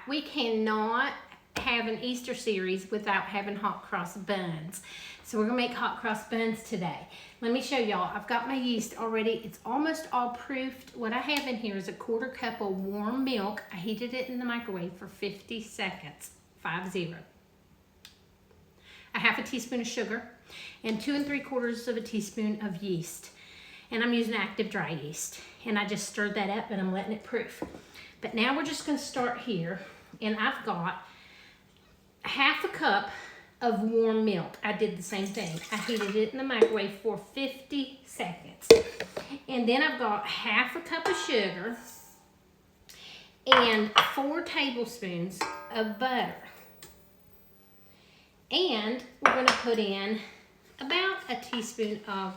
we cannot have an Easter series without having hot cross buns. So we're gonna make hot cross buns today. Let me show y'all. I've got my yeast already. It's almost all proofed. What I have in here is a 1/4 cup of warm milk. I heated it in the microwave for 50 seconds, 50. A 1/2 teaspoon of sugar and 2 3/4 teaspoon of yeast. And I'm using active dry yeast. And I just stirred that up and I'm letting it proof. But now we're just gonna start here. And I've got 1/2 cup of warm milk. I did the same thing. I heated it in the microwave for 50 seconds. And then I've got 1/2 cup of sugar and 4 tablespoons of butter. And we're gonna put in about a teaspoon of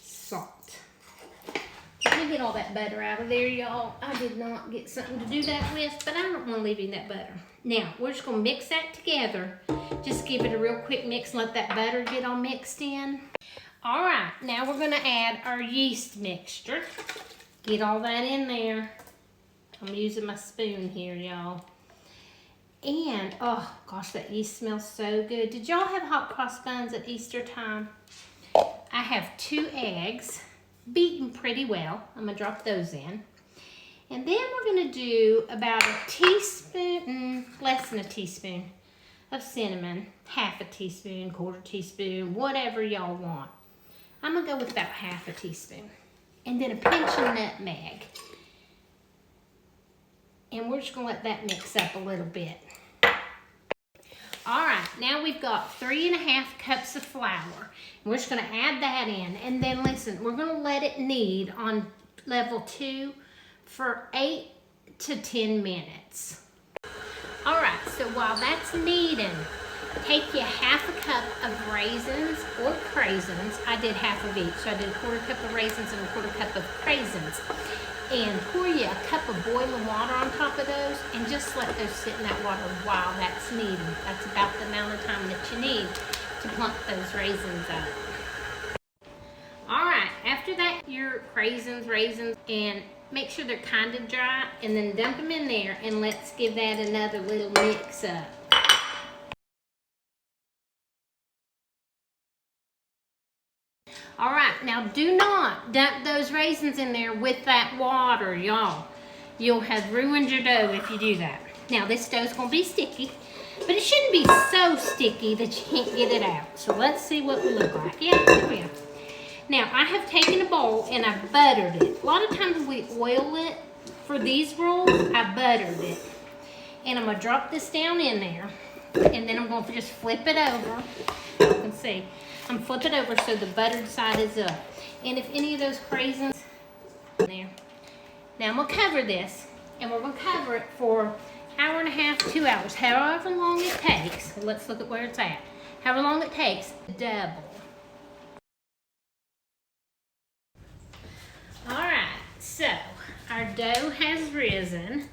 salt. Let me get all that butter out of there, y'all. I did not get something to do that with, but I don't want to leave in that butter. Now, we're just going to mix that together. Just give it a real quick mix and let that butter get all mixed in. All right, now we're going to add our yeast mixture. Get all that in there. I'm using my spoon here, y'all. And, oh gosh, that yeast smells so good. Did y'all have hot cross buns at Easter time? I have 2 eggs. Beaten pretty well. I'm gonna drop those in. And then we're gonna do about a teaspoon, less than a teaspoon of cinnamon, 1/2 teaspoon, 1/4 teaspoon, whatever y'all want. I'm gonna go with about 1/2 teaspoon. And then a pinch of nutmeg. And we're just gonna let that mix up a little bit. All right, now we've got 3 1/2 cups of flour. We're just gonna add that in. And then listen, we're gonna let it knead on level 2 for 8 to 10 minutes. All right, so while that's kneading, take you 1/2 cup of raisins or craisins. I did 1/2 of each, so I did a 1/4 cup of raisins and a 1/4 cup of craisins. And pour you a cup of boiling water on top of those and just let those sit in that water while that's kneading. That's about the amount of time that you need to plump those raisins up. All right, after that, your raisins, and make sure they're kind of dry, and then dump them in there, and let's give that another little mix up. All right, now do not dump those raisins in there with that water, y'all. You'll have ruined your dough if you do that. Now this dough's gonna be sticky, but it shouldn't be so sticky that you can't get it out. So let's see what we look like. Yeah, there we go. Now I have taken a bowl and I've buttered it. A lot of times we oil it. For these rolls, I buttered it. And I'm gonna drop this down in there, and then I'm gonna just flip it over. You can see. I'm flipping it over so the buttered side is up. And if any of those craisins in there. Now I'm gonna cover this, and we're gonna cover it for 1 1/2 to 2 hours, however long it takes. Let's look at where it's at. However long it takes, double. All right, so our dough has risen.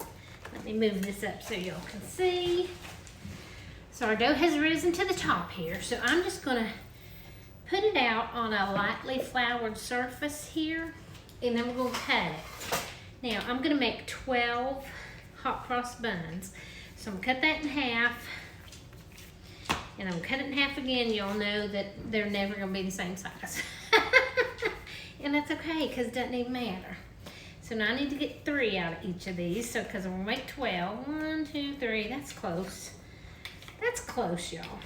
Let me move this up so y'all can see. So our dough has risen to the top here. So I'm just gonna put it out on a lightly floured surface here, and then we're gonna cut it. Now, I'm gonna make 12 hot cross buns. So I'm gonna cut that in half, and I'm gonna cut it in half again. Y'all know that they're never gonna be the same size. And that's okay, because it doesn't even matter. So now I need to get 3 out of each of these, so because I'm gonna make 12. 1, 2, 3, that's close. That's close, y'all.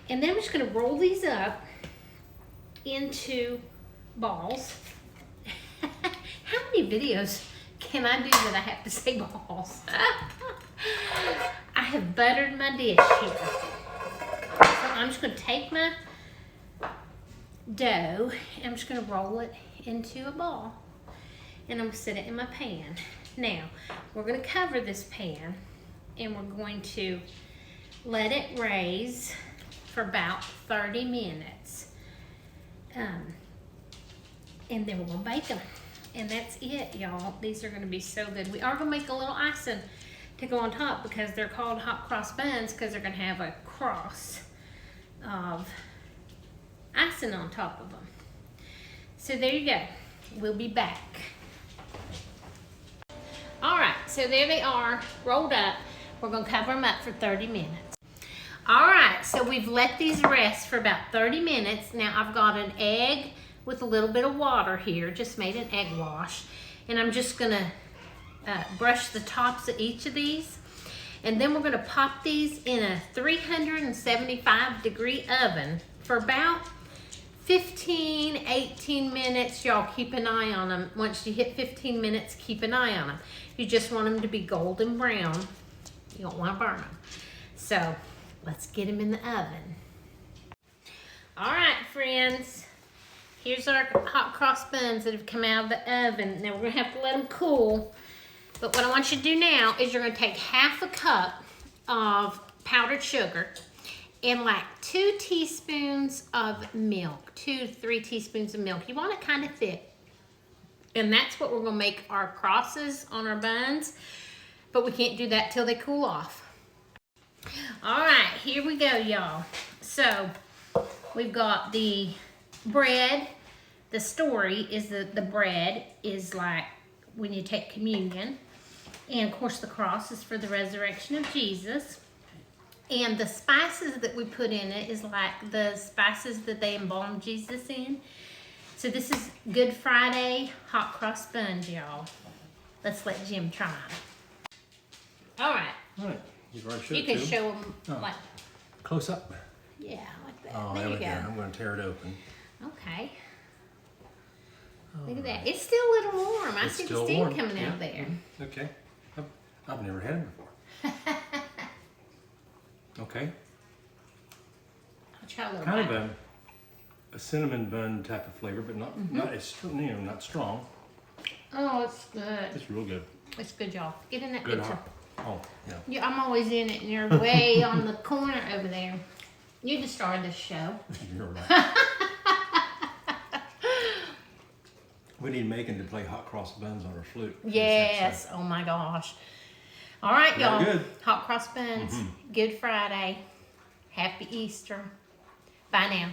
And then I'm just gonna roll these up into balls. How many videos can I do that I have to say balls? I have buttered my dish here. So I'm just gonna take my dough and I'm just gonna roll it into a ball. And I'm gonna set it in my pan. Now, we're gonna cover this pan and we're going to let it raise for about 30 minutes. And then we're gonna bake them. And that's it, y'all. These are gonna be so good. We are gonna make a little icing to go on top because they're called hot cross buns because they're gonna have a cross of icing on top of them. So there you go. We'll be back. All right, so there they are, rolled up. We're gonna cover them up for 30 minutes. All right, so we've let these rest for about 30 minutes. Now I've got an egg with a little bit of water here, just made an egg wash. And I'm just gonna brush the tops of each of these. And then we're gonna pop these in a 375-degree oven for about 15, 18 minutes. Y'all keep an eye on them. Once you hit 15 minutes, keep an eye on them. You just want them to be golden brown. You don't want to burn them. So let's get them in the oven. All right, friends. Here's our hot cross buns that have come out of the oven. Now we're gonna have to let them cool. But what I want you to do now is you're gonna take half a cup of powdered sugar and like 2 teaspoons of milk, 2 to 3 teaspoons of milk. You want it kind of thick. And that's what we're gonna make our crosses on our buns, but we can't do that till they cool off. All right, here we go, y'all. So we've got the bread. The story is that the bread is like when you take communion. And of course the cross is for the resurrection of Jesus. And the spices that we put in it is like the spices that they embalmed Jesus in. So this is Good Friday hot cross buns, y'all. Let's let Jim try them. All right. All right. You've already showed You can show them like close up. Yeah, like that. Oh, there you go. I'm going to tear it open. Okay. Look at that. It's still a little warm. I see the steam warm. coming out there. Okay. I've never had it before. Okay. I'll try a little Kind bite. of a cinnamon bun type of flavor, but not it's not strong. Oh, it's good. It's real good. It's good, y'all. Get in that Good picture. hot. Oh, yeah. Yeah, I'm always in it, and you're way on the corner over there. You just started this show. You're right. We need Megan to play hot cross buns on her flute. Yes. Oh my gosh. All right, y'all. Good. Hot cross buns. Good Friday. Happy Easter. Bye now.